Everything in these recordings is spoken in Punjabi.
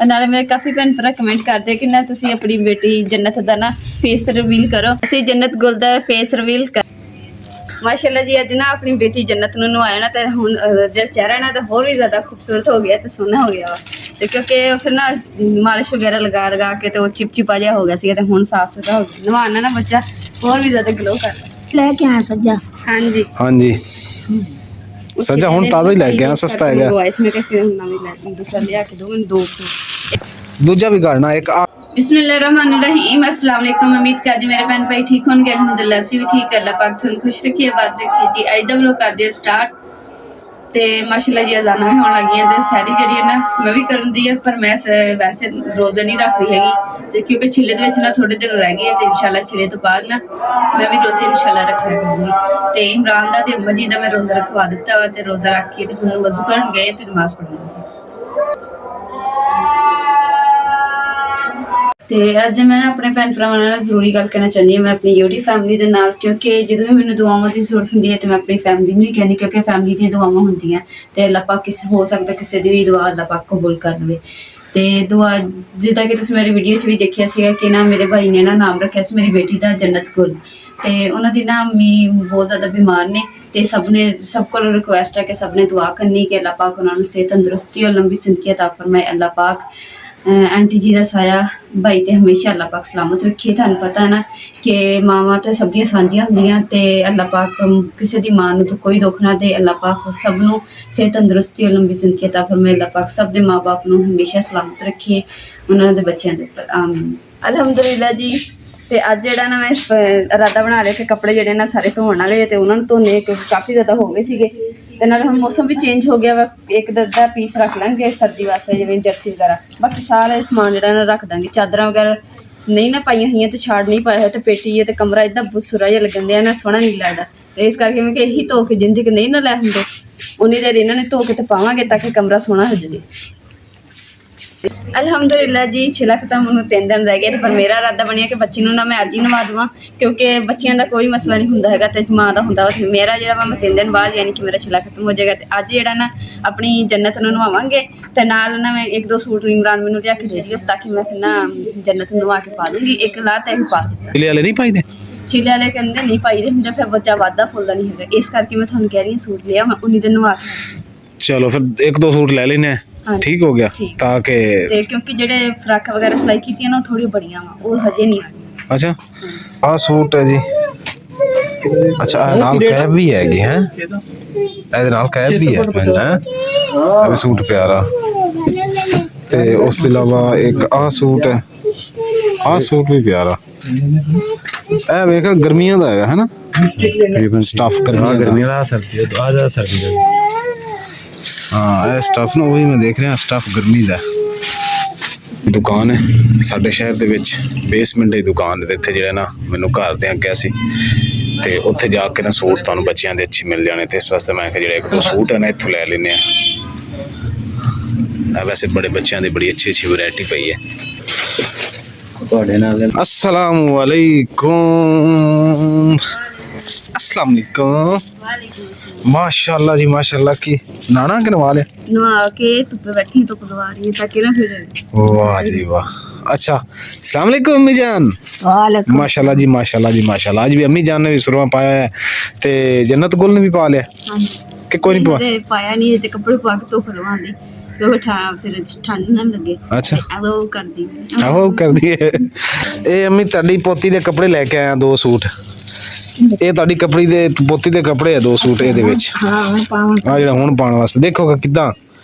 नाले मेरे काफ़ी भैन भरा कमेंट करते कि ना तुसी अपनी बेटी जन्नत दा ना फेस रिवील करो। असीं जन्नत गुल दा फेस रिवील कर माशाअल्लाह जी। अज ना अपनी बेटी जन्नत नूं नवाया ना तो हुण जेह्ड़ा चेहरा ना तो होर भी ज़्यादा खूबसूरत हो गया तो सोहना हो गया वा। तो क्योंकि फिर ना मालिश वगैरह लगा के तो चिपचिपा जिहा हो गया सी तो हुण साफ सुथरा हो गया। नवाना ना बच्चा होर भी ज़्यादा ग्लो करदा। लेके आया सज्जा। हाँ जी हाँ जी सज्जा हुण ताज़ा ही लैके आया, सस्ता है इसमें कैसे नवी दूसरा लिया के दो मैंने दो दूजा भी करना एक बिस्मिल्लाहिर्रहमानिर्रहीम। अस्सलाम वालेकुम। उम्मीद करदी मेरे भैन भाई ठीक होंगे। अल्हम्दुलिल्लाह असीं भी ठीक। अल्लाह पाक तुहानूं खुश रखिए, आबाद रखिए जी। अज दा व्लॉग कर दिया स्टार्ट ते माशाअल्लाह जी अजाना भी होण लगियां ते सारी जिहड़ी है ना मैं भी करन दी है पर मैं वैसे रोज़ा नहीं रख रही हैगी ते क्योंकि छिले दे विच ना थोड़े दिन रह गए ते इंशाअल्लाह छिले तो बाद ना मैं भी रोज़े इंशाअल्लाह रखा करूँगी। ते इमरान दा ते अम्मा जी दा मैं रोज़ा रखवा दित्ता वा ते रोज़ा रख के ते हुण वज़ू करन गए ते नमाज़ पढ़न ਤੇ ਅੱਜ ਮੈਂ ਆਪਣੇ ਭੈਣ ਭਰਾਵਾਂ ਨਾਲ ਜ਼ਰੂਰੀ ਗੱਲ ਕਰਨਾ ਚਾਹੁੰਦੀ ਹਾਂ। ਮੈਂ ਆਪਣੀ YouTube ਫੈਮਿਲੀ ਦੇ ਨਾਲ ਕਿਉਂਕਿ ਜਦੋਂ ਵੀ ਮੈਨੂੰ ਦੁਆਵਾਂ ਦੀ ਜ਼ਰੂਰਤ ਹੁੰਦੀ ਹੈ ਤੇ ਮੈਂ ਆਪਣੀ ਫੈਮਿਲੀ ਨੂੰ ਹੀ ਕਹਿੰਦੀ ਕਿਉਂਕਿ ਫੈਮਿਲੀ ਦੀਆਂ ਦੁਆਵਾਂ ਹੁੰਦੀਆਂ ਤੇ ਅੱਲਾਹ ਪਾਕ ਕਿਸੇ ਹੋ ਸਕਦਾ ਕਿਸੇ ਦੀ ਵੀ ਦੁਆ ਅੱਲਾਹ ਪਾਕ ਕਬੂਲ ਕਰ ਲਵੇ। ਤੇ ਦੁਆ ਜਿੱਦਾਂ ਕਿ ਤੁਸੀਂ ਮੇਰੀ ਵੀਡੀਓ 'ਚ ਵੀ ਦੇਖਿਆ ਸੀਗਾ ਕਿ ਨਾ ਮੇਰੇ ਭਾਈ ਨੇ ਨਾ ਨਾਮ ਰੱਖਿਆ ਸੀ ਮੇਰੀ ਬੇਟੀ ਦਾ ਜੰਨਤ ਗੁਲ ਤੇ ਉਹਨਾਂ ਦੀ ਨਾ ਅੰਮੀ ਬਹੁਤ ਜ਼ਿਆਦਾ ਬਿਮਾਰ ਨੇ ਤੇ ਸਭ ਕੋਲ ਰਿਕੁਐਸਟ ਹੈ ਕਿ ਸਭ ਨੇ ਦੁਆ ਕਰਨੀ ਕਿ ਅੱਲਾਹ ਪਾਕ ਉਹਨਾਂ ਨੂੰ ਸਿਹਤ ਤੰਦਰੁਸਤੀ ਔਰ ਲੰਬੀ ਜ਼ਿੰਦਗੀ अता फरमाए। अल्लाह पाक आंटी जी का साया भाई तो हमेशा अल्लाह पाक सलामत रखे। थानू पता है ना कि मावां तो सब दियां सांझियां होंदियां ते अल्लाह पाक किसी दी मां नूं तो कोई दुख ना दे। अल्लाह पाक सब नूं सेहत तंदुरुस्ती और लंबी जिंदगी अता फरमाए। अल्लाह पाक सब दे माँ बाप नूं हमेशा सलामत रखे उन्हां दे बच्चों दे उपर आमीन। अलहमदुलिल्लाह जी। ਤੇ ਅੱਜ ਜਿਹੜਾ ਨਾ ਮੈਂ ਇਰਾਦਾ ਬਣਾ ਲਿਆ ਕਿ ਕੱਪੜੇ ਜਿਹੜੇ ਨਾ ਸਾਰੇ ਧੋਣ ਵਾਲੇ ਤੇ ਉਹਨਾਂ ਨੂੰ ਧੋਣੇ ਕਿਉਂਕਿ ਕਾਫੀ ਜ਼ਿਆਦਾ ਹੋ ਗਏ ਸੀਗੇ ਤੇ ਨਾਲ ਹੁਣ ਮੌਸਮ ਵੀ ਚੇਂਜ ਹੋ ਗਿਆ ਵਾ। ਇੱਕ ਅੱਧਾ ਪੀਸ ਰੱਖ ਲਾਂਗੇ ਸਰਦੀ ਵਾਸਤੇ ਜਿਵੇਂ ਜਰਸੀ ਵਗੈਰਾ ਬਾਕੀ ਸਾਰੇ ਸਮਾਨ ਜਿਹੜਾ ਨਾ ਰੱਖ ਦਾਂਗੇ। ਚਾਦਰਾਂ ਵਗੈਰਾ ਨਹੀਂ ਨਾ ਪਾਈਆਂ ਹੋਈਆਂ ਤੇ ਛਾੜ ਨਹੀਂ ਪਾਇਆ ਹੋਇਆ ਤੇ ਪੇਟੀ ਹੈ ਤੇ ਕਮਰਾ ਇੱਦਾਂ ਬੁਸੁਰਾ ਜਿਹਾ ਲੱਗਣ ਦਿਆ ਨਾ ਸੋਹਣਾ ਨਹੀਂ ਲੱਗਦਾ ਤੇ ਇਸ ਕਰਕੇ ਮੈਂ ਕਿ ਇਹੀ ਧੋ ਕੇ ਜਿੰਦੀ ਕਿ ਨਹੀਂ ਨਾ ਲੈ ਹੁੰਦੇ ਉਨੀ ਦੇਰ ਇਹਨਾਂ ਨੇ ਧੋ ਕੇ ਤੇ ਪਾਵਾਂਗੇ ਤਾਂ ਕਿ ਕਮਰਾ ਸੋਹਣਾ ਹੋ ਜਾਵੇ। ਅਲਹਮਦੁਲਿਲਾ ਜੀ ਛਿਲਾ ਖਤਮ ਉਹਨੂੰ 3 ਦਿਨ ਰਹਿ ਗਏ ਪਰ ਮੇਰਾ ਇਰਾਦਾ ਬਣਿਆ ਕਿ ਬੱਚੀ ਨੂੰ ਨਾ ਮੈਂ ਅੱਜ ਹੀ ਨਵਾ ਦੇਵਾਂ ਕਿਉਂਕਿ ਬੱਚਿਆਂ ਦਾ ਕੋਈ ਮਸਲਾ ਨਹੀਂ ਹੁੰਦਾ ਹੈਗਾ ਤੇ ਮਾਂ ਦਾ ਹੁੰਦਾ ਵਾ। ਮੇਰਾ ਜਿਹੜਾ ਵਾ ਮੈਂ 3 ਦਿਨ ਬਾਅਦ ਯਾਨੀ ਕਿ ਮੇਰਾ ਛਿਲਾ ਖਤਮ ਹੋ ਜਾਏਗਾ ਤੇ ਅੱਜ ਜਿਹੜਾ ਨਾ ਆਪਣੀ ਜੰਨਤ ਨੂੰ ਨਵਾਵਾਂਗੇ ਤੇ ਨਾਲ ਨਾ ਮੈਂ 1-2 ਸੂਟ ਇਮਰਾਨ ਮੈਨੂੰ ਲਿਆ ਕੇ ਦੇ ਦਿਓ ਤਾਂ ਕਿ ਮੈਂ ਫਿਰ ਨਾ ਜੰਨਤ ਨੂੰ ਨਵਾ ਕੇ ਪਾ ਦੂੰਗੀ। ਇੱਕ ਲਾ ਤਾਂ ਇਹ ਪਾ ਦਿੱਤਾ ਚਿਲੇ ਵਾਲੇ ਨਹੀਂ ਪਾਈਦੇ ਚਿਲੇ ਵਾਲੇ ਕਹਿੰਦੇ ਨਹੀਂ ਪਾਈਦੇ ਹੁੰਦੇ ਫਿਰ ਬੱਚਾ ਵਾਧਾ ਫੁੱਲਦਾ ਨਹੀਂ ਹੈਗਾ ਇਸ ਕਰਕੇ ਮੈਂ ਤੁਹਾਨੂੰ ਕਹਿ ਰਹੀ ਹਾਂ ਸੂਟ ਲਿਆ ਮੈਂ ਉਨੀ ਦਿਨ ਨਵਾ ਕੇ। ਚਲੋ ਫਿਰ 1-2 ਸੂਟ ਲੈ ਲੈਨੇ ठीक हो गया ताकि क्योंकि जेडे फ्राक वगैरह सिलाई की ना थोड़ी बड़ियां वा वो हजे नहीं आनी। अच्छा आ सूट है जी। अच्छा नाल कैप भी हैगी है ਇਹਦੇ ਨਾਲ ਕੈਪ ਵੀ ਹੈ ਮੈਂ ਇਹ ਵੀ ਸੂਟ ਪਿਆਰਾ ਤੇ ਉਸ ਤੋਂ ਇਲਾਵਾ ਇੱਕ ਆ ਸੂਟ ਹੈ ਆ ਸੂਟ ਵੀ ਪਿਆਰਾ ਇਹ ਵੇਖ ਗਰਮੀਆਂ ਦਾ ਹੈਗਾ ਹੈ ਨਾ ਤਕਰੀਬਨ ਸਟਫ ਗਰਮੀਆਂ ਦਾ ਸਰਦੀ ਦਾ ਆ ਜਾ ਸਰਦੀ ਦਾ हाँ यह स्टफ ना वही मैं देख रहा स्टफ गर्मी का दुकान है साडे शहर दे विच बेसमेंट की दुकान है इत्थे जिहड़ा ना मैनू घर दे अगे सी ते उत्थे जाके ना सूट तुहानूं बच्चियां दे अच्छे मिल जाने ते इस वास्ते मैं जिहड़े 1-2 सूट है ना इत्थों लै लैने आ। वैसे बड़े बच्चियां दी बड़ी अच्छी वैरायटी पई है। अस्सलाम वालेकुम। अस्सलाम वालेकुम। माशाल्लाह जी माशाल्लाह की नाना के नवा ले नवा के धुप्पे बैठी धुप लवा रही है ताकि ना फिर वाह जी वाह। अच्छा अस्सलाम वालेकुम अम्मी जान। वालेकुम माशाल्लाह जी माशाल्लाह जी माशाल्लाह। आज भी अम्मी जान ने भी सुरमा पाया है ते जन्नत गुल ने भी पा लिया कि कोई नहीं पाया नहीं ते कपड़े पा के धुप लवांदे फिर ठंड ना लगे। अच्छा वो कर दी ए अम्मी ताड़ी पोती दे कपड़े लेके आया 2 सूट ਇਹ ਤੁਹਾਡੀ ਕਪੜੀ ਦੇ ਪੋਤੀ ਦੇ ਕੱਪੜੇ ਆ 2 ਸੂਟ ਇਹਦੇ ਵਿੱਚ ਹਾਂ ਆ ਜਿਹੜਾ ਹੁਣ ਪਾਉਣ ਵਾਸਤੇ ਦੇਖੋਗਾ ਕਿਦਾਂ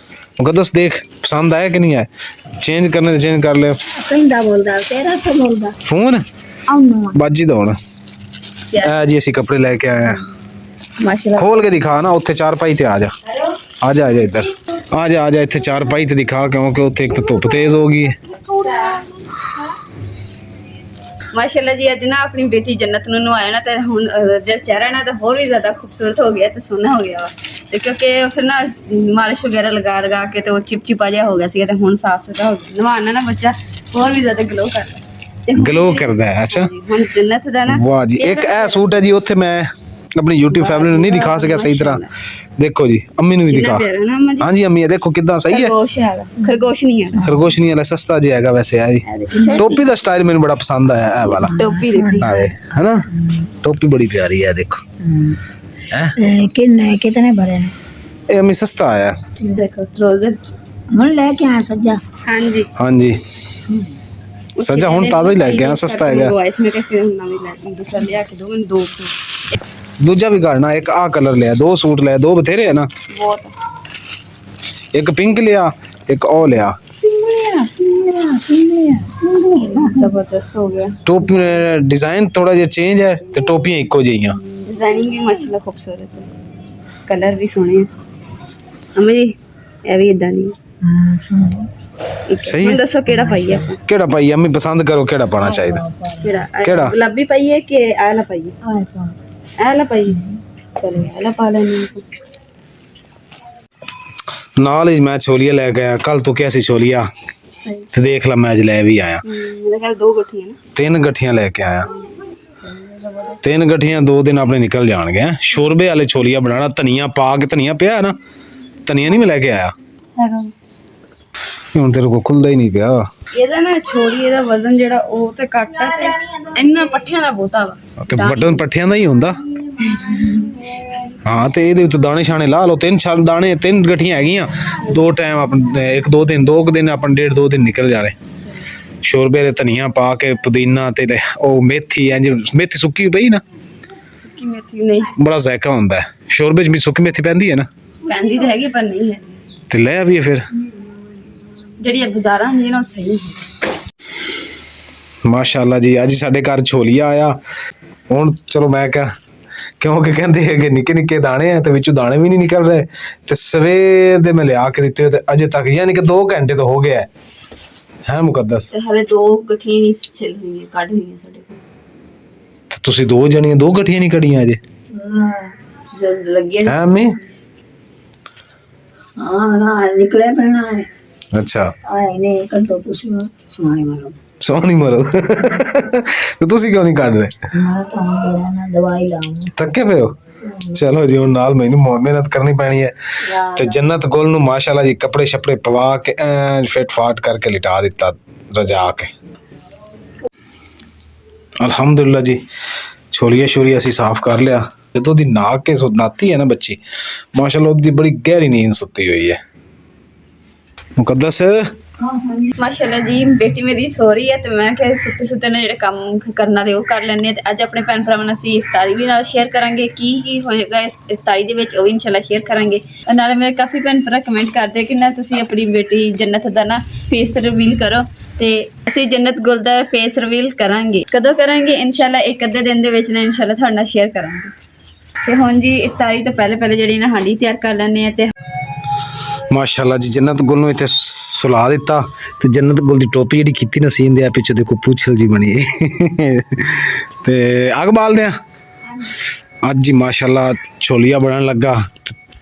ਮੁਕੱਦਸ ਦੇਖ ਪਸੰਦ ਆਇਆ ਕਿ ਨਹੀਂ ਆਇਆ ਚੇਂਜ ਕਰਨੇ ਤੇ ਚੇਂਜ ਕਰ ਲਿਓ ਕਹਿੰਦਾ ਬੋਲਦਾ ਤੇਰਾ ਤੋਂ ਬੋਲਦਾ ਫੋਨ ਆਉਣਾ ਬਾਜੀ ਦਾ ਹੁਣ ਆ ਜੀ ਅਸੀਂ ਕੱਪੜੇ ਲੈ ਕੇ ਆਏ ਆ ਮਾਸ਼ਾਅੱਲਾ ਖੋਲ ਕੇ ਦਿਖਾ ਨਾ ਉੱਥੇ 4 ਪਾਈ ਤੇ ਆ ਜਾ ਆ ਜਾ ਇੱਧਰ ਆ ਜਾ ਇੱਥੇ 4 ਪਾਈ ਤੇ ਦਿਖਾ ਕਿਉਂਕਿ ਉੱਥੇ ਇੱਕ ਤਾਂ ਧੁੱਪ ਤੇਜ਼ ਹੋ ਗਈ माशाअल्लाह जी अज ना अपनी बेटी जन्नत नूं नवाया ना तो हुण जेहड़ा चेहरा ना तो होर भी ज़्यादा खूबसूरत हो गया तो सोहना हो गया वा ते क्योंकि फिर ना मालिश वगैरह लगा के तो चिपचिपा जिहा हो गया सी तो हुण साफ सुथरा हो गया। नवाना ना बच्चा होर भी ज़्यादा ग्लो करदा है। अच्छा हुण जन्नत दा ना वाह जी एक ए सूट है जी उत्थे मैं अपनी यूट्यूब फैमिली ਨੂੰ ਨਹੀਂ ਦਿਖਾ ਸਕਿਆ ਸਹੀ ਤਰ੍ਹਾਂ। ਦੇਖੋ ਜੀ ਅੰਮੀ ਨੂੰ ਵੀ ਕਿੰਨਾ ਦਿਖਾ। ਪਿਆਰਾ ਨਾ ਅਮਾ ਜੀ। ਹਾਂਜੀ ਅੰਮੀ ਇਹ ਦੇਖੋ ਕਿੱਦਾਂ ਸਹੀ ਹੈ। ਖਰਗੋਸ਼ ਨਹੀਂ ਹੈ। ਖਰਗੋਸ਼ ਨਹੀਂ ਵਾਲਾ ਸਸਤਾ ਜਿਹਾ ਹੈਗਾ ਵੈਸੇ ਹੈ ਜੀ। ਟੋਪੀ ਦਾ ਸਟਾਈਲ ਮੈਨੂੰ ਬੜਾ ਪਸੰਦ ਆਇਆ ਇਹ ਵਾਲਾ। ਟੋਪੀ ਦੇਖੀ ਆਵੇ है ना टोपी बड़ी प्यारी है देखो कितने भरे ने? ये हमें सस्ता आया। देखो ट्राउजर हम लेके आए सज्जा। हाँ जी हाँ जी सजा हुन ताजा ही लेके आया सस्ता है वॉइस में कैसे नवी ला दूसरा लिया के दो मैंने दो दूजा भी काटना एक आ कलर लिया 2 सूट लिया 2 बथेरे है ना बहुत एक पिंक लिया एक ओ लिया जबरदस्त हो गया। टोपी डिजाइन थोड़ा जिहा चेंज है ते टोपियां इको जिहियां। डिजाइनिंग भी माशाल्लाह खूबसूरत है कलर भी सोहने हैं। अम्मी जी ਇਹ ਵੀ ਇਦਾਂ ਨਹੀਂ सही ਹੁਣ है ਦੱਸੋ ਕਿਹੜਾ ਪਾਈਏ ਆਪਾਂ केड़ा पाई अम्मी पसंद करो केड़ा पाना चाहिए ਕਿਹੜਾ ਕਿਹੜਾ? ਗੁਲਾਬੀ ਪਾਈਏ ਕਿ ਇਹ ਵਾਲਾ ਪਾਈਏ आए तो ਇਹ ਵਾਲਾ ਪਾਈਏ ਚਲੋ ਇਹ ਵਾਲਾ ਪਾ ਲੈਣੇ ਨਾਲ ਹੀ ਮੈਂ ਛੋਲੀਆ ਲੈ ਕੇ ਆਇਆ ਕੱਲ ਤੂੰ ਕਿਹਾ ਸੀ ਛੋਲੀਆ ਸਹੀ ਤੇ ਦੇਖ ਲੈ ਮੈਂ ਅੱਜ ਲੈ ਵੀ ਆਇਆ ਮੇਰੇ ਖਿਆਲ ਦੋ ਗੁੱਠੀਆਂ ਨਾ 3 ਗੱਠੀਆਂ ਲੈ ਕੇ ਆਇਆ 3 ਗੱਠੀਆਂ 2 ਦਿਨ ਆਪਣੇ ਨਿਕਲ ਜਾਣਗੇ ਹੈਂ। ਸ਼ੋਰਬੇ ਵਾਲੇ ਛੋਲੀਆ ਬਣਾਣਾ ਧਨੀਆ ਪਾ ਕੇ ਧਨੀਆ ਪਿਆ ਹੈ ਨਾ ਧਨੀਆ ਨਹੀਂ ਮੈਂ ਲੈ ਕੇ ਆਇਆ ਹੈਗਾ ਹੁਣ ਤੇਰੇ ਕੋਲ ਖੁੱਲਦਾ ਹੀ ਨਹੀਂ ਪਿਆ ਇਹਦਾ ਨਾ ਛੋੜੀ ਇਹਦਾ ਵਜ਼ਨ ਜਿਹੜਾ ਉਹ ਤੇ ਘੱਟ ਆ ਤੇ ਇੰਨਾ ਪੱਠਿਆਂ ਦਾ ਬਹੁਤਾ ਵਾ ਤੇ ਬਟਨ ਪੱਠਿਆਂ ਦਾ ਹੀ ਹੁੰਦਾ ਹਾਂ ਤੇ ਇਹਦੇ ਉੱਤੇ ਦਾਣੇ ਛਾਣੇ ਲਾ ਲਓ 3 ਦਾਣੇ 3 ਗੱਠੀਆਂ ਹੈਗੀਆਂ 2 ਟਾਈਮ ਆਪਣੇ 2 ਦਿਨ ਆਪਾਂ 1.5-2 ਦਿਨ ਨਿਕਲ ਜਾਣੇ ਸ਼ੋਰਬੇ ਦੇ ਧਨੀਆ ਪਾ ਕੇ ਪੁਦੀਨਾ ਤੇ ਉਹ ਮੇਥੀ ਇੰਜ ਮੇਥੀ ਸੁੱਕੀ ਪਈ ਨਾ ਸੁੱਕੀ ਮੇਥੀ ਨਹੀਂ ਬੜਾ ਜ਼ਾਇਕਾ ਹੁੰਦਾ ਹੈ ਸ਼ੋਰਬੇ 'ਚ ਵੀ ਸੁੱਕੀ ਮੇਥੀ ਪੈਂਦੀ ਹੈ ਨਾ ਪੈਂਦੀ ਤਾਂ ਹੈਗੀ ਪਰ ਨਹੀਂ ਹੈ ਤੇ ਲੈ ਆਵੀਏ ਫਿਰ ਜਿਹੜੀ ਬਾਜ਼ਾਰਾਂ ਹੁੰਦੀਆਂ ਨਾ ਉਹ ਸਹੀ ਹੈ ਮਾਸ਼ਾਅੱਲਾ ਜੀ ਅੱਜ ਸਾਡੇ ਘਰ ਛੋਲੀਆ ਆਇਆ ਹੁਣ ਚਲੋ ਮੈਂ ਕਿਹਾ ਕਿਉਂਕਿ ਕਹਿੰਦੇ ਹੈਗੇ ਨਿੱਕੇ ਨਿੱਕੇ ਦਾਣੇ ਆ ਤੇ ਵਿੱਚੋਂ ਦਾਣੇ ਵੀ ਨਹੀਂ ਨਿਕਲ ਰਹੇ ਤੇ ਸਵੇਰ ਦੇ ਮੈਂ ਲਿਆ ਕੇ ਦਿੱਤੇ ਤੇ ਅਜੇ ਤੱਕ ਯਾਨੀ ਕਿ 2 ਘੰਟੇ ਤੋਂ ਹੋ ਗਿਆ ਹੈ ਮੁਕੱਦਸ ਤੇ ਹਲੇ ਦੋ ਗੱਠੀਆਂ ਨਹੀਂ ਛਿਲ ਹੋਈਆਂ ਕੱਢ ਹੋਈਆਂ ਸਾਡੇ ਕੋਲ ਤੇ ਤੁਸੀਂ 2 ਜਣੀਆਂ 2 ਗੱਠੀਆਂ ਨਹੀਂ ਕੱਢੀਆਂ ਅਜੇ ਜਦ ਲੱਗੀਆਂ ਹੈ ਅੰਮੀ हाँ ना निकले पड़ना है ਅੱਛਾ आए ने कर दो तुसी सुनाई मारो ਸੋਹਣੀ ਮਰੋ ਤੇ ਤੁਸੀਂ ਕਿਉਂ ਨਹੀਂ ਕੱਢ ਰਹੇ मैं तो मेरा ना दवाई लाऊं ਥੱਕੇ ਪਏ ਹੋ ਚਲੋ ਜੀ ਹੁਣ ਨਾਲ ਮੈਨੂੰ ਮਿਹਨਤ ਕਰਨੀ ਪੈਣੀ ਹੈ ਤੇ ਜੰਨਤ ਗੁਲ ਨੂੰ ਮਾਸ਼ਾਅੱਲਾ ਜੀ ਕੱਪੜੇ ਛਪੜੇ ਪਵਾ ਕੇ ਫਿਟ ਫਾਟ ਕਰਕੇ ਲਿਟਾ ਦਿੱਤਾ ਰਜਾ ਕੇ ਅਲਹਮਦੁਲਿਲਾ ਜੀ ਛੋਲੀਆਂ ਛੋਲੀਆਂ ਅਸੀਂ ਸਾਫ਼ ਕਰ ਲਿਆ ਜਦੋਂ ਦੀ ਨਹਾ ਕੇ ਨਾਤੀ ਹੈ ਨਾ ਬੱਚੀ ਮਾਸ਼ਾਅੱਲਾ ਉਹਦੀ ਬੜੀ ਗਹਿਰੀ ਨੀਂਦ ਸੁੱਤੀ ਹੋਈ ਹੈ ਮੁਕੱਦਸ ਮਾਸ਼ਾਅੱਲਾ ਜੀ ਬੇਟੀ ਮੇਰੀ ਸੋ ਰਹੀ ਹੈ ਤੇ ਮੈਂ ਕਿਹਾ ਸੁੱਤੇ ਸੁੱਤੇ ਨੇ ਜਿਹੜੇ ਕੰਮ ਕਰਨ ਵਾਲੇ ਉਹ ਕਰ ਲੈਣੇ ਤੇ ਅੱਜ ਆਪਣੇ ਭੈਣ ਭਰਾਵਾਂ ਨਾਲ ਅਸੀਂ ਇਫਤਾਰੀ ਵੀ ਨਾਲ ਸ਼ੇਅਰ ਕਰਾਂਗੇ ਕੀ ਹੋਏਗਾ ਇਫਤਾਰੀ ਦੇ ਵਿੱਚ ਉਹ ਵੀ ਇਨਸ਼ਾਅੱਲਾ ਸ਼ੇਅਰ ਕਰਾਂਗੇ ਨਾਲੇ ਮੇਰੇ ਕਾਫੀ ਭੈਣ ਭਰਾ ਕਮੈਂਟ ਕਰਦੇ ਕਿ ਨਾ ਤੁਸੀਂ ਆਪਣੀ ਬੇਟੀ ਜੰਨਤ ਦਾ ਨਾ ਫੇਸ ਰਿਵੀਲ ਕਰੋ ਤੇ ਅਸੀਂ ਜੰਨਤ ਗੁਲ ਦਾ ਫੇਸ ਰਿਵੀਲ ਕਰਾਂਗੇ ਕਦੋਂ ਕਰਾਂਗੇ ਇਨਸ਼ਾਅੱਲਾ ਇੱਕ ਅੱਧੇ ਦਿਨ ਦੇ ਵਿੱਚ ਨਾ ਇਨਸ਼ਾਅੱਲਾ ਤੁਹਾਡੇ ਨਾਲ ਸ਼ੇਅਰ ਕਰਾਂਗੇ ਤੇ ਹੁਣ ਜੀ ਇਫਤਾਰੀ ਤੋਂ ਪਹਿਲੇ ਜਿਹੜੀ ਨਾ ਹਾਂਡੀ ਤਿਆਰ ਕਰ ਲੈਣੇ ਆ ਤੇ ਮਾਸ਼ਾਅੱਲਾ ਜੀ ਜੰਨਤ ਗੁਲ ਨੂੰ ਇੱਥੇ ਸੁਲਾ ਦਿੱਤਾ ਤੇ ਜੰਨਤ ਗੁਲ ਦੀ ਟੋਪੀ ਜਿਹੜੀ ਕੀਤੀ ਨਾ ਸੀਨ ਦੇ ਆ ਪਿੱਛੇ ਦੇਖੋ ਪੁੱਛਲ ਜੀ ਬਣੀ ਤੇ ਅੱਗ ਬਾਲਦੇ ਆ ਅੱਜ ਜੀ ਮਾਸ਼ਾਅੱਲਾ ਛੋਲੀਆ ਬਣਨ ਲੱਗਾ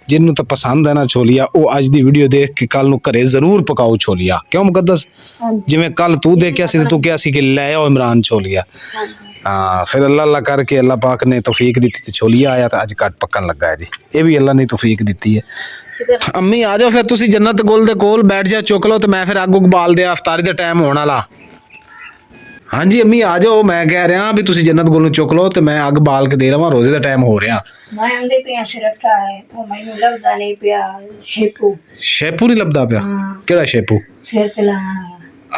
ਜਿਹਨੂੰ ਤਾਂ ਪਸੰਦ ਹੈ ਨਾ ਛੋਲੀਆ ਉਹ ਅੱਜ ਦੀ ਵੀਡੀਓ ਦੇਖ ਕੇ ਕੱਲ ਨੂੰ ਘਰੇ ਜ਼ਰੂਰ ਪਕਾਓ ਛੋਲੀਆ ਕਿਉਂ ਮੁਕੱਦਸ ਜਿਵੇਂ ਕੱਲ ਤੂੰ ਦੇਖਿਆ ਸੀ ਤੇ ਤੂੰ ਕਿਹਾ ਸੀ ਕਿ ਲੈ ਆਓ ਇਮਰਾਨ ਛੋਲੀਆ हाँ फिर अल्लाह करके अल्लाह पाक ने तौफीक दी थी छोलिया आया तो अज कट पकन लगा है जी ये भी अल्लाह ने तौफीक दी है अम्मी आ जाओ फिर तुसी जन्नत गुल दे कोल बैठ जा चुक लो तो मैं फिर अग उग बाल दिया अफतारी दा टाइम होने वाला हाँ जी अम्मी आ जाओ मैं कह रहा भी तुसी जन्नत गुल चुक लो तो मैं अग बाल के दे रहा रोजे दा टाइम हो रहा मैं आंदे पिया सिरता है वो मैनू लभदा नहीं पिया शेपू शेपू नहीं लभदा पिया केड़ा शेपू सिर ते लाना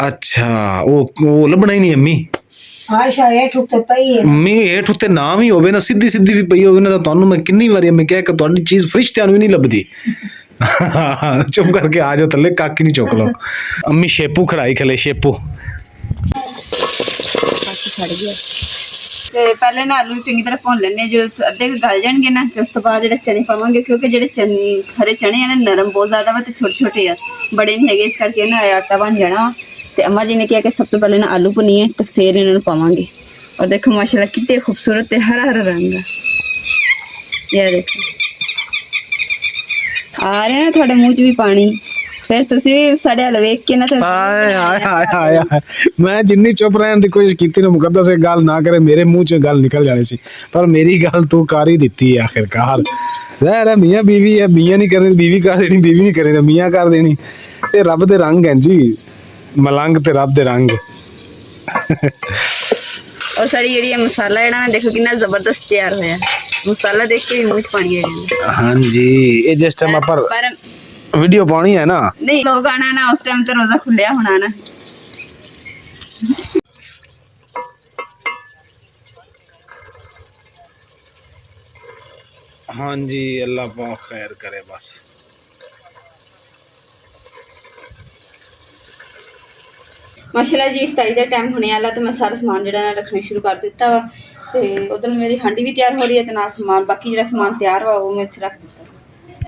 अच्छा वो लभना ही नहीं अम्मी आशा हेठ उत्ते पई है मी हेठ उत्ते ना भी होवे ना सीधी सीधी भी पई होवे ना तो ਤੁਹਾਨੂੰ मैं किन्नी बारी मैं कह कि ਤੁਹਾਡੀ चीज फरिश्तियां ਨੂੰ नहीं लभदी चुप करके आ जाओ थल्ले काकी नहीं चुक लो अम्मी शेपू खड़ाई खले शेपू ਛੱਡ ਗਿਆ ਤੇ ਪਹਿਲੇ ਨਾ ਆਲੂ ਚੰਗੀ ਤਰ੍ਹਾਂ ਭੁੰਨ ਲੈਣੇ ਜਦੋਂ ਅੱਧੇ ਗਲ ਜਾਣਗੇ ਨਾ ਤੇ ਉਸ ਤੋਂ ਬਾਅਦ ਜਿਹੜੇ ਚਨੇ ਪਾਵਾਂਗੇ ਕਿਉਂਕਿ ਜਿਹੜੇ ਚਨੇ ਹਰੇ ਚਨੇ ਆ ਨਾ ਨਰਮ ਬਹੁਤ ਜ਼ਿਆਦਾ ਵਾ ਤੇ ਛੋਟੇ ਛੋਟੇ ਆ ਬੜੇ ਨਹੀਂ ਹੈਗੇ ਇਸ ਕਰਕੇ ਨਾ ਆਟਾ ਬਣ ਜਾਣਾ ਤੇ अम्मा जी ने किया कि सब तो पहले ना आलू भुनिए तो फिर इन्होंने पावांगे और देखो माशाल्लाह कितने खूबसूरत है हरा हरा रंग है ये देखो आ रहे हैं थोड़े मुंह च भी पानी ਫਿਰ ਤੁਸੀਂ ਵੀ ਸਾਡੇ ਵੱਲ ਵੇਖ ਕੇ ਨਾ ਤੇ ਹਾਏ ਹਾਏ ਹਾਏ ਹਾਏ ਹਾਏ। ਮੈਂ ਜਿੰਨੀ ਚੁੱਪ ਰਹਿਣ ਦੀ ਕੋਸ਼ਿਸ਼ ਕੀਤੀ ਨਾ ਮੁਕੱਦਸ ਇਹ ਗੱਲ ਨਾ ਕਰੇ, ਮੇਰੇ ਮੂੰਹ ਚ ਗੱਲ ਨਿਕਲ ਜਾਣੀ ਸੀ, ਪਰ ਮੇਰੀ ਗੱਲ ਤੂੰ ਕਰ ਹੀ ਦਿੱਤੀ ਹੈ ਆਖਿਰਕਾਰ। ਜ਼ਹਿਰ ਮੀਆਂ ਬੀਵੀ ਹੈ, ਮੀਆਂ ਨਹੀਂ ਕਰਨੀ ਬੀਵੀ ਕਰ ਦੇਣੀ, ਬੀਵੀ ਨਹੀਂ ਕਰਨੀ ਤਾਂ ਮੀਆਂ ਕਰ ਦੇਣੀ। ਇਹ ਰੱਬ ਦੇ ਰੰਗ ਹੈ ਜੀ, ਮਲੰਗ ਤੇ ਰੱਬ ਦੇ ਰੰਗ। ਔਰ ਸਾਡੀ ਜਿਹੜੀ ਮਸਾਲਾ ਜਿਹੜਾ ਦੇਖੋ ਕਿੰਨਾ ਜ਼ਬਰਦਸਤ ਤਿਆਰ ਹੋਇਆ। ਮਸਾਲਾ ਦੇਖ ਕੇ ਮੂੰਹ 'ਚ ਪਾਣੀ ਆ ਜਾਂਦਾ। ਹਾਂਜੀ ਇਹ ਜਿਸ ਟਾਈਮ ਆਪਾਂ ਪਰ ਵੀਡੀਓ ਪਾਉਣੀ ਹੈ ਨਾ, ਨਹੀਂ ਲੋਕ ਆਣਾ ਨਾ ਉਸ ਟਾਈਮ ਤੇ ਰੋਜ਼ਾ ਖੁੱਲਿਆ ਹੋਣਾ ਨਾ। ਹਾਂਜੀ ਅੱਲਾਹ ਪਾਕ ਖੈਰ करे बस। ਮਾਸ਼ਾਅੱਲਾ ਜੀ ਇਫਤਾਰੀ ਦਾ ਟਾਈਮ ਹੋਣੇ ਵਾਲਾ ਤੇ ਮੈਂ ਸਾਰਾ ਸਮਾਨ ਜਿਹੜਾ ਨਾ ਰੱਖਣਾ ਸ਼ੁਰੂ ਕਰ ਦਿੱਤਾ ਵਾ ਤੇ ਉਧਰ ਮੇਰੀ ਹਾਂਡੀ ਵੀ ਤਿਆਰ ਹੋ ਰਹੀ ਹੈ ਤੇ ਨਾਲ ਸਮਾਨ ਬਾਕੀ ਜਿਹੜਾ ਸਮਾਨ ਤਿਆਰ ਵਾ ਉਹ ਮੈਂ ਇੱਥੇ ਰੱਖ ਦਿੱਤਾ।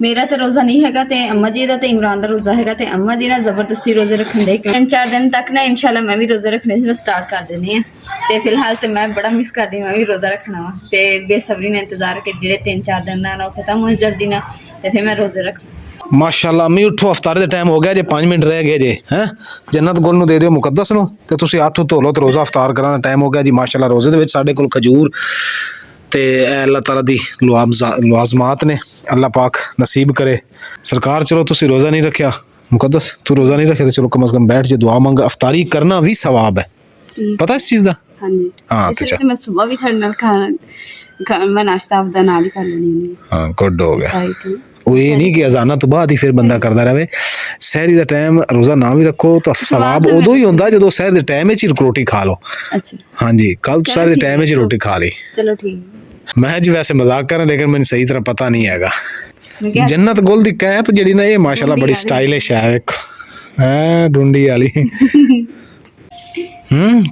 ਮੇਰਾ ਤਾਂ ਰੋਜ਼ਾ ਨਹੀਂ ਹੈਗਾ ਤੇ ਅੰਮਾ ਜੀ ਦਾ ਤੇ ਇਮਰਾਨ ਦਾ ਰੋਜ਼ਾ ਹੈਗਾ ਤੇ ਅੰਮਾ ਜੀ ਨਾਲ ਜ਼ਬਰਦਸਤੀ ਰੋਜ਼ੇ ਰੱਖਣ ਦੇ 3-4 ਦਿਨ ਤੱਕ ਨਾ ਇਨਸ਼ਾਅੱਲਾ ਮੈਂ ਵੀ ਰੋਜ਼ੇ ਰੱਖਣੇ ਸਟਾਰਟ ਕਰ ਦੇਣੇ ਆ ਤੇ ਫਿਲਹਾਲ ਤੇ ਮੈਂ ਬੜਾ ਮਿਸ ਕਰਦੀ ਮੈਂ ਵੀ ਰੋਜ਼ਾ ਰੱਖਣਾ ਵਾ ਤੇ ਬੇਸਬਰੀ ਨਾਲ ਇੰਤਜ਼ਾਰ ਕਿ ਜਿਹੜੇ 3-4 ਦਿਨ ਨਾਲ ਉਹ ਖਤਮ ਹੋ ਜਲਦੀ ਨਾ ਤੇ ਫਿਰ ਮੈਂ ਰੋਜ਼ੇ ਰੱਖ। ਮਾਸ਼ਾਅੱਲਾ ਅਮੀ ਉਠੋ ਅਫਤਾਰ ਦੇ ਟਾਈਮ ਹੋ ਗਿਆ ਜੇ 5 ਮਿੰਟ ਰਹਿ ਗਏ ਜੇ ਹੈ ਜੰਨਤ ਗੁਲ ਨੂੰ ਦੇ ਦਿਓ ਮੁਕੱਦਸ ਨੂੰ ਤੇ ਤੁਸੀਂ ਹੱਥ ਧੋ ਲਓ ਤੇ ਰੋਜ਼ਾ ਅਫਤਾਰ ਕਰਨ ਦਾ ਟਾਈਮ ਹੋ ਗਿਆ ਜੀ। ਮਾਸ਼ਾਅੱਲਾ ਰੋਜ਼ੇ ਦੇ ਵਿੱਚ ਸਾਡੇ ਕੋਲ ਖਜੂਰ ਤੇ ਅੱਲਾਹ ਤਾਲਾ ਦੀ ਲਵਾਜ਼ਮਾਤ ਨੇ, ਅੱਲਾਹ ਪਾਕ ਨਸੀਬ करे सरकार। चलो तुसी रोज़ा नहीं रखिया मुकद्दस, तू रोज़ा नहीं रखे तो चलो कम से कम बैठ जे दुआ मंग। अफतारी करना भी सवाब है, पता इस चीज़ का? हाँ जी हाँ इसलिए तो मैं सुबह भी थोड़े नाल खाना मैं नाश्ता आपदा नाल ही कर लेनी हूं। हाँ गुड हो गया। राइट वो ये नहीं कि अजाना तो बाद ही फिर बंदा करता रहे। सहरी का टाइम रोज़ा ना भी रखो तो सवाब उदों ही होंदा जदों सहर के टाइम च रोटी खा लो। अच्छा हाँ जी कल तो सहर के टाइम च रोटी खा ली। चलो ठीक। मैं जी वैसे मजाक कर रहा लेकिन मैंने सही तरह पता नहीं हैगा। मैं क्या जन्नत गुल दी कैप जी ना ये माशाल्लाह बड़ी स्टाइलिश है एक है डूंडी वाली। की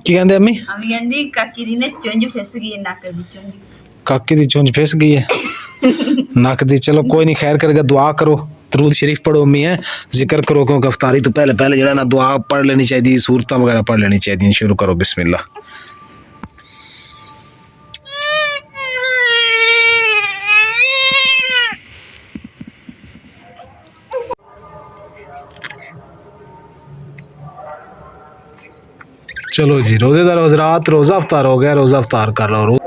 कहंदे अम्मी? अम्मी कहंदी काकी दी ने चुंझ फिस गई है नक दी चुंझ। काकी दी चुंझ फिस गई है नक दी। चलो कोई नहीं खैर करेगा, दुआ करो, दरूद शरीफ पढ़ो अम्मी है, जिक्र करो क्योंकि अफ्तारी तो पहले पहले जरा ना दुआ पढ़ लेनी चाहिए, सूरत वगैरह पढ़ लेनी चाहिए। शुरू करो बिस्मिल्लाह। चलो जी रोजेदार हजरात रोज़ा अफ्तार हो गया, रोज़ा अफ्तार कर लो।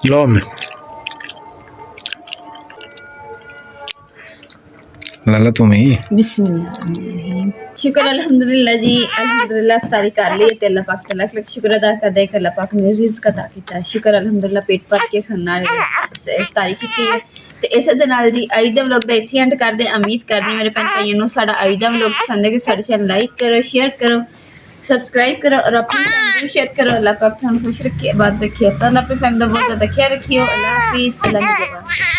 लो में लाला तुम ही बिस्मिल्लाह। शुक्र अल्हम्दुलिल्लाह जी, अल्हम्दुलिल्लाह इफ्तारी कर ली ते अल्लाह पाक का लाख शुक्र अदा करदे कि अल्लाह पाक ने रिज़्क अता कीता। शुक्र अल्हम्दुलिल्लाह पेट भर के खाना इफ्तारी की ਤੇ ਇਸੇ ਦੇ ਨਾਲ ਜੀ ਅੱਜ ਦਾ ਵਲੌਗ ਦਾ ਇੱਥੇ ਐਂਡ ਕਰਦੇ। ਉਮੀਦ ਕਰਦੀ ਮੇਰੇ ਭੈਣ ਭਾਈਆਂ ਨੂੰ ਸਾਡਾ ਅੱਜ ਦਾ ਵਲੌਗ ਪਸੰਦ ਹੈ ਕਿ ਸਾਡੇ ਚੈਨਲ ਲਾਈਕ ਕਰੋ, ਸ਼ੇਅਰ ਕਰੋ, सब्सक्राइब करो और अपनी फैमिली को शेयर करो। अल्लाह पाक खुश रखिए, बात रखिए, अल्लाह अपनी फैमिली का बहुत ज़्यादा ख्याल रखिए। अल्लाह हाफिज़, अल्लाह निगहबान।